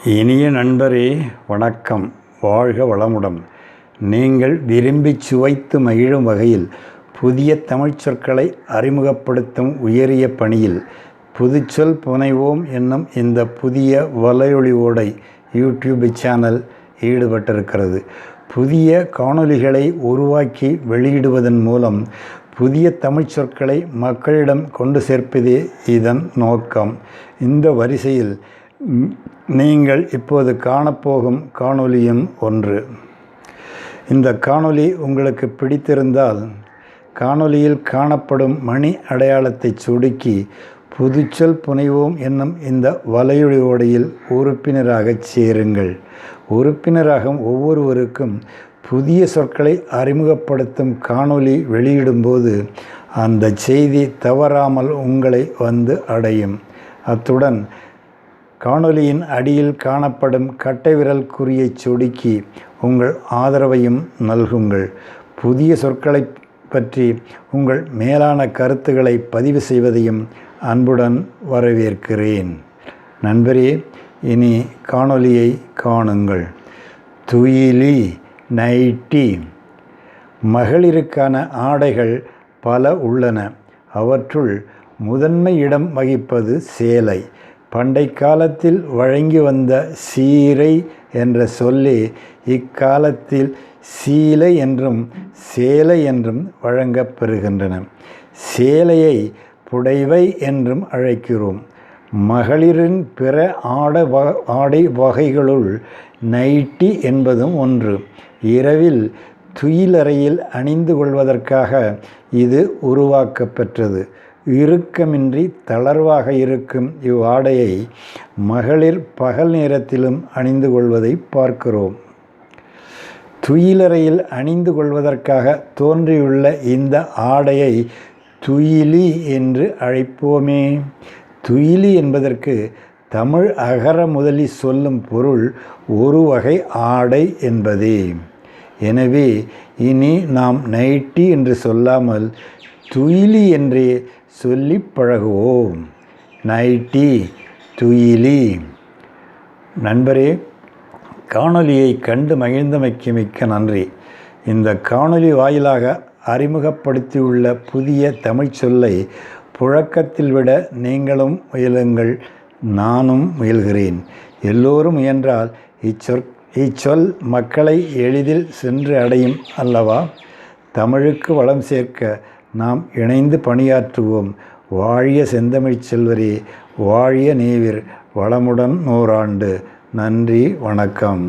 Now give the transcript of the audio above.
இனிய நண்பரே, வணக்கம். வாழ்க வளமுடன். நீங்கள் விரும்பி சுவைத்து மகிழும் வகையில் புதிய தமிழ்ச் சொற்களை அறிமுகப்படுத்தும் உயரிய பணியில் புதுச்சொல் புனைவோம் என்னும் இந்த புதிய வலையொலி ஓடை யூடியூப் சேனல் ஈடுபட்டிருக்கிறது. புதிய காணொளிகளை உருவாக்கி வெளியிடுவதன் மூலம் புதிய தமிழ்ச் சொற்களை மக்களிடம் கொண்டு சேர்ப்பதே இதன் நோக்கம். இந்த வரிசையில் நீங்கள் இப்போது காணப்போகும் காணொளியும் ஒன்று. இந்த காணொளி உங்களுக்கு பிடித்திருந்தால் காணொளியில் காணப்படும் மணி அடையாளத்தை சுடுக்கி புதுச்சொல் புனைவோம் என்னும் இந்த வலையொலி ஓடையில் உறுப்பினராகச் சேருங்கள். உறுப்பினராகும் ஒவ்வொருவருக்கும் புதிய சொற்களை அறிமுகப்படுத்தும் காணொளி வெளியிடும்போது அந்த செய்தி தவறாமல் உங்களை வந்து அடையும். அத்துடன் காணொளியின் அடியில் காணப்படும் கட்டைவிரல் குறியை சொடுக்கி உங்கள் ஆதரவையும் நல்குங்கள். புதிய சொற்களை பற்றி உங்கள் மேலான கருத்துக்களை பதிவு செய்வதையும் அன்புடன் வரவேற்கிறேன். நண்பரே, இனி காணொளியை காணுங்கள். துயிலி, நைட்டி. மகளிருக்கான ஆடைகள் பல உள்ளன. அவற்றுள் முதன்மை இடம் வகிப்பது சேலை. பண்டை காலத்தில் வழங்கி வந்த சீரை என்ற சொல்லே இக்காலத்தில் சீலை என்றும் சேலை என்றும் வழங்கப் பெறுகின்றன. சேலையை புடைவை என்றும் அழைக்கிறோம். மகளிரின் பிற ஆடை வகைகளுள் நைட்டி என்பதும் ஒன்று. இரவில் துயிலறையில் அணிந்து கொள்வதற்காக இது உருவாக்கப்பெற்றது. இறுக்கமின்றி தளர்வாக இருக்கும் இவ்வாடையை மகளிர் பகல் நேரத்திலும் அணிந்து கொள்வதை பார்க்கிறோம். துயிலறையில் அணிந்து கொள்வதற்காக தோன்றியுள்ள இந்த ஆடையை துயிலி என்று அழைப்போமே. துயிலி என்பதற்கு தமிழ் அகர முதலி சொல்லும் பொருள் ஒரு வகை ஆடை என்பதே. எனவே இனி நாம் நைட்டி என்று சொல்லாமல் துயிலி என்றே சொல்லி பழகுவோம். நைட்டி, துயிலி. நண்பரே, காணொளியை கண்டு மகிழ்ந்தமைக்கு மிக்க நன்றி. இந்த காணொளி வாயிலாக அறிமுகப்படுத்தியுள்ள புதிய தமிழ்ச் சொல்லை புழக்கத்தில் விட நீங்களும் முயலுங்கள், நானும் முயல்கிறேன். எல்லோரும் முயன்றால் இச்சொல் மக்களை எளிதில் சென்று அடையும் அல்லவா? தமிழுக்கு வளம் சேர்க்க நாம் இணைந்து பணியாற்றுவோம். வாழிய செந்தமிழ்ச் செல்வரே, வாழிய நேவிர், வளமுடன் 100 ஆண்டு. நன்றி, வணக்கம்.